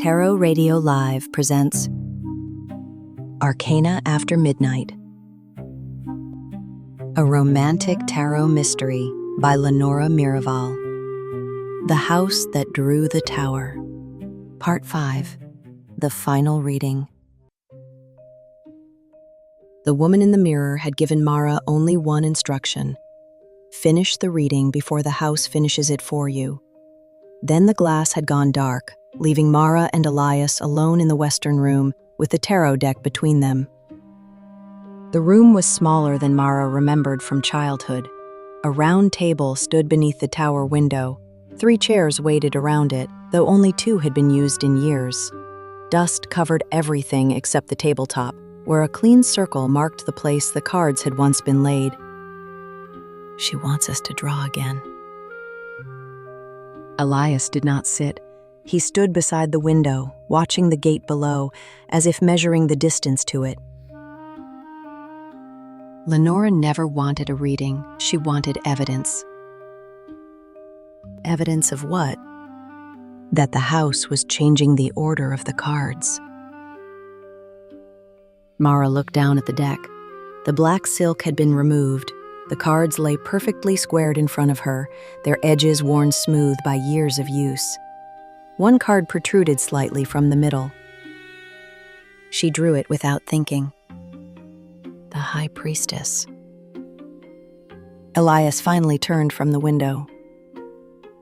Tarot Radio Live presents Arcana After Midnight, a romantic tarot mystery by Lenora Miraval. The House That Drew the Tower, Part 5, the final reading. The woman in the mirror had given Mara only one instruction: finish the reading before the house finishes it for you. Then the glass had gone dark, leaving Mara and Elias alone in the western room with the tarot deck between them. The room was smaller than Mara remembered from childhood. A round table stood beneath the tower window. 3 chairs waited around it, though only 2 had been used in years. Dust covered everything except the tabletop, where a clean circle marked the place the cards had once been laid. She wants us to draw again. Elias did not sit. He stood beside the window, watching the gate below, as if measuring the distance to it. Lenora never wanted a reading. She wanted evidence. Evidence of what? That the house was changing the order of the cards. Mara looked down at the deck. The black silk had been removed. The cards lay perfectly squared in front of her, their edges worn smooth by years of use. One card protruded slightly from the middle. She drew it without thinking. The High Priestess. Elias finally turned from the window.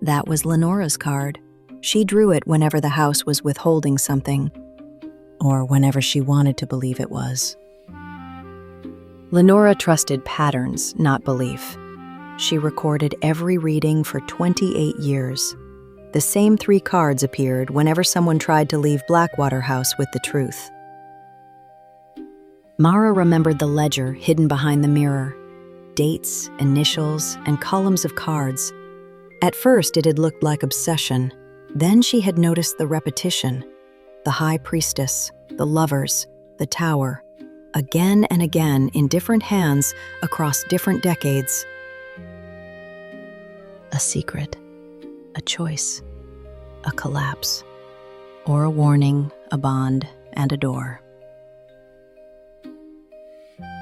That was Lenora's card. She drew it whenever the house was withholding something, or whenever she wanted to believe it was. Lenora trusted patterns, not belief. She recorded every reading for 28 years. The same 3 cards appeared whenever someone tried to leave Blackwater House with the truth. Mara remembered the ledger hidden behind the mirror. Dates, initials, and columns of cards. At first it had looked like obsession. Then she had noticed the repetition. The High Priestess, the Lovers, the Tower. Again and again in different hands across different decades. A secret, a choice, a collapse, or a warning, a bond, and a door.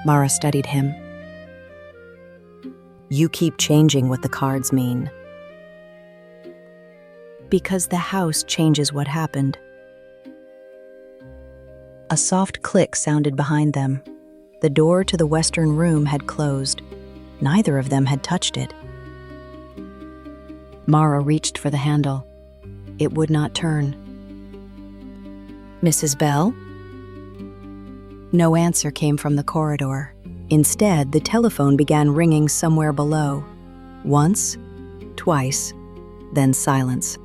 Mara studied him. You keep changing what the cards mean. Because the house changes what happened. A soft click sounded behind them. The door to the western room had closed. Neither of them had touched it. Mara reached for the handle. It would not turn. Mrs. Bell? No answer came from the corridor. Instead, the telephone began ringing somewhere below. Once, twice, then silence.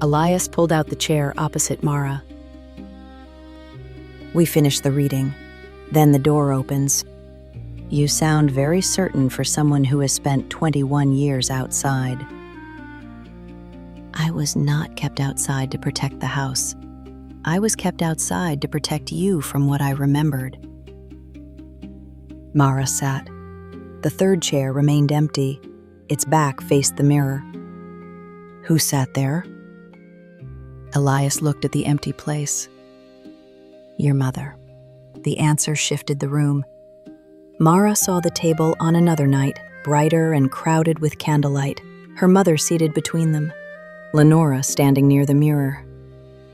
Elias pulled out the chair opposite Mara. We finish the reading. Then the door opens. You sound very certain for someone who has spent 21 years outside. I was not kept outside to protect the house. I was kept outside to protect you from what I remembered. Mara sat. The 3rd chair remained empty. Its back faced the mirror. Who sat there? Elias looked at the empty place. Your mother. The answer shifted the room. Mara saw the table on another night, brighter and crowded with candlelight, her mother seated between them, Lenora standing near the mirror,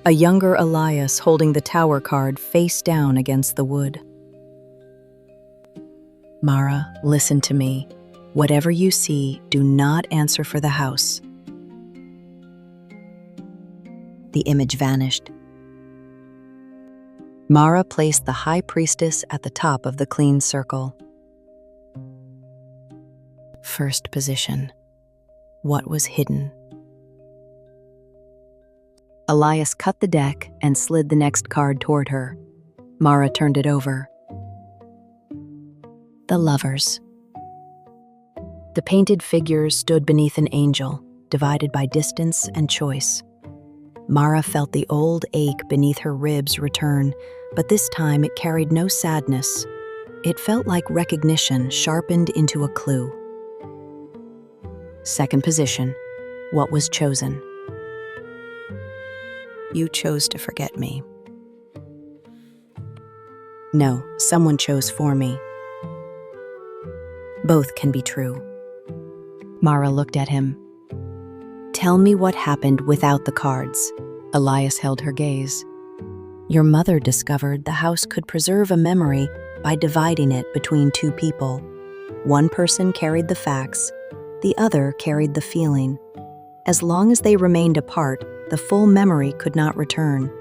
a younger Elias holding the tower card face down against the wood. Mara, listen to me. Whatever you see, do not answer for the house. The image vanished. Mara placed the High Priestess at the top of the clean circle. First position. What was hidden? Elias cut the deck and slid the next card toward her. Mara turned it over. The Lovers. The painted figures stood beneath an angel, divided by distance and choice. Mara felt the old ache beneath her ribs return, but this time it carried no sadness. It felt like recognition sharpened into a clue. Second position. What was chosen? You chose to forget me. No, someone chose for me. Both can be true. Mara looked at him. Tell me what happened without the cards. Elias held her gaze. Your mother discovered the house could preserve a memory by dividing it between two people. One person carried the facts, the other carried the feeling. As long as they remained apart, the full memory could not return.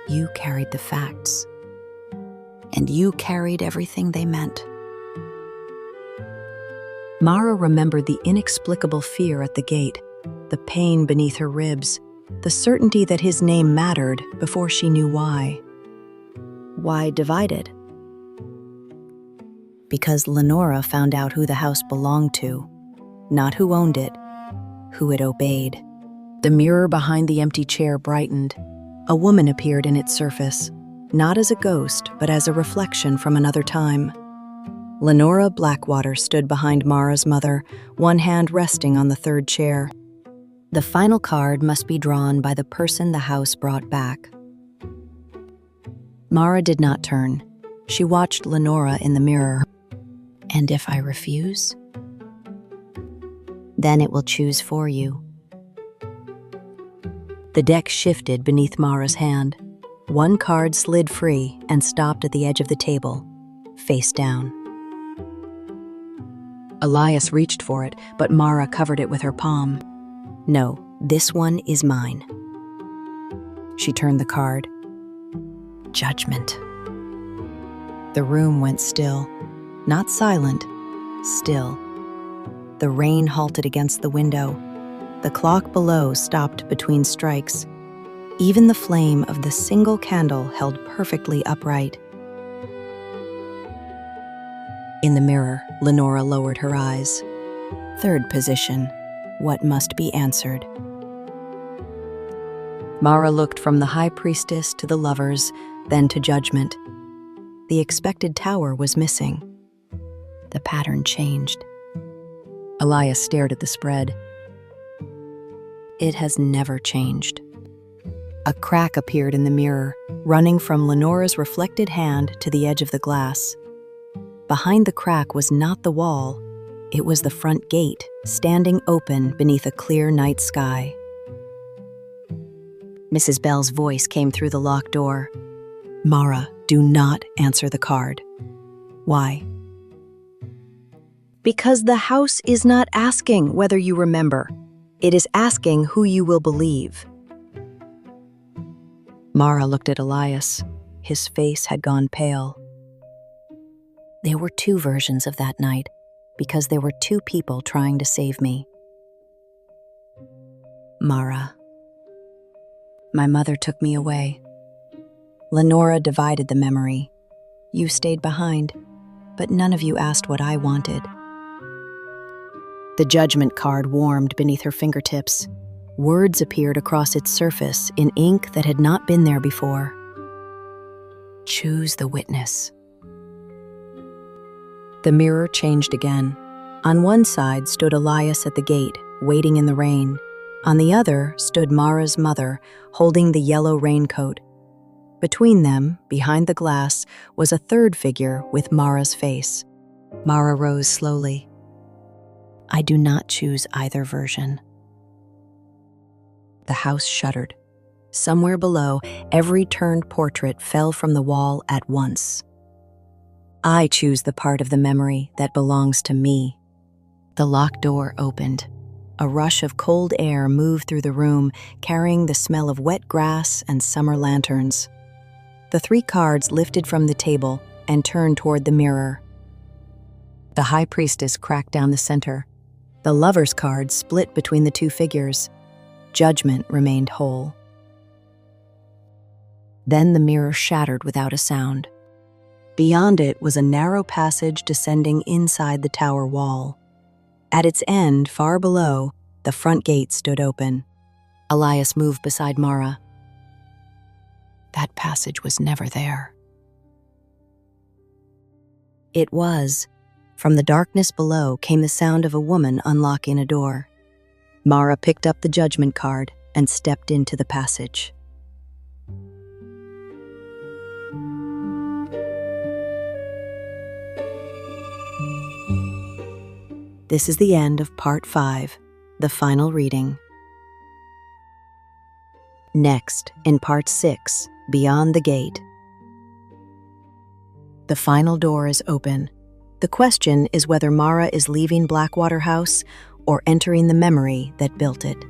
You carried the facts, and you carried everything they meant. Mara remembered the inexplicable fear at the gate, the pain beneath her ribs, the certainty that his name mattered before she knew why. Why divided? Because Lenora found out who the house belonged to, not who owned it, who it obeyed. The mirror behind the empty chair brightened. A woman appeared in its surface, not as a ghost, but as a reflection from another time. Lenora Blackwater stood behind Mara's mother, one hand resting on the third chair. The final card must be drawn by the person the house brought back. Mara did not turn. She watched Lenora in the mirror. And if I refuse? Then it will choose for you. The deck shifted beneath Mara's hand. One card slid free and stopped at the edge of the table, face down. Elias reached for it, but Mara covered it with her palm. No, this one is mine. She turned the card. Judgment. The room went still. Not silent, still. The rain halted against the window. The clock below stopped between strikes. Even the flame of the single candle held perfectly upright. In the mirror, Lenora lowered her eyes. Third position, what must be answered? Mara looked from the high priestess to the lovers, then to judgment. The expected tower was missing. The pattern changed. Elias stared at the spread. It has never changed. A crack appeared in the mirror, running from Lenora's reflected hand to the edge of the glass. Behind the crack was not the wall, it was the front gate, standing open beneath a clear night sky. Mrs. Bell's voice came through the locked door. Mara, do not answer the card. Why? Because the house is not asking whether you remember. It is asking who you will believe. Mara looked at Elias. His face had gone pale. There were two versions of that night, because there were two people trying to save me. Mara. My mother took me away. Lenora divided the memory. You stayed behind, but none of you asked what I wanted. The judgment card warmed beneath her fingertips. Words appeared across its surface in ink that had not been there before. Choose the witness. The mirror changed again. On one side stood Elias at the gate, waiting in the rain. On the other stood Mara's mother, holding the yellow raincoat. Between them, behind the glass, was a third figure with Mara's face. Mara rose slowly. I do not choose either version. The house shuddered. Somewhere below, every turned portrait fell from the wall at once. I choose the part of the memory that belongs to me. The locked door opened. A rush of cold air moved through the room, carrying the smell of wet grass and summer lanterns. The three cards lifted from the table and turned toward the mirror. The high priestess cracked down the center. The lover's card split between the two figures. Judgment remained whole. Then the mirror shattered without a sound. Beyond it was a narrow passage descending inside the tower wall. At its end, far below, the front gate stood open. Elias moved beside Mara. That passage was never there. It was. From the darkness below came the sound of a woman unlocking a door. Mara picked up the judgment card and stepped into the passage. This is the end of Part 5, the final reading. Next, in Part 6, Beyond the Gate. The final door is open. The question is whether Mara is leaving Blackwater House or entering the memory that built it.